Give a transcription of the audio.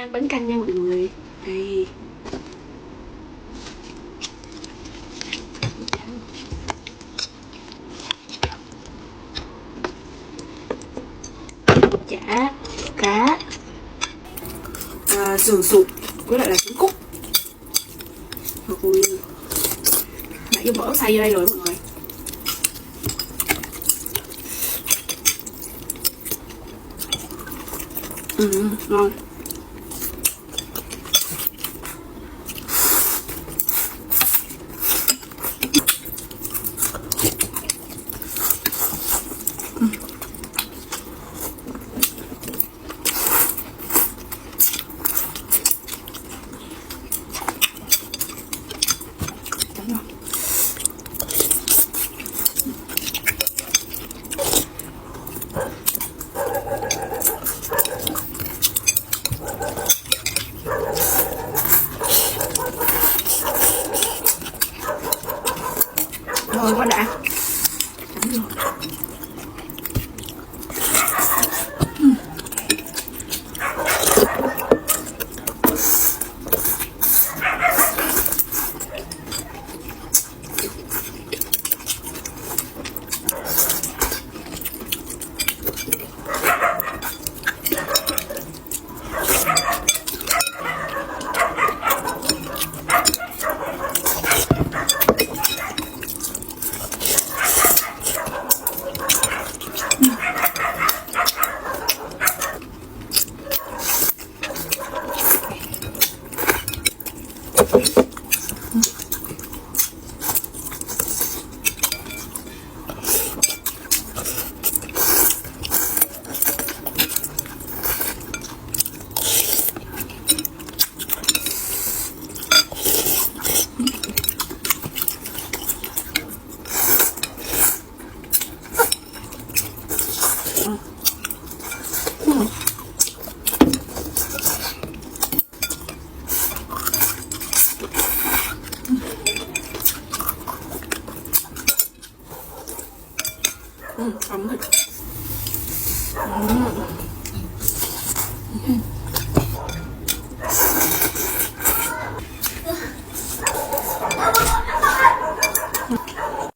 ăn bánh canh nha mọi người. Đây. Chả cá, sườn sụn với lại là trứng cút. Ui, nãy giờ bỏ xay vô đây rồi mọi người. Ngon. Ngon quá đã. Ấm thịt.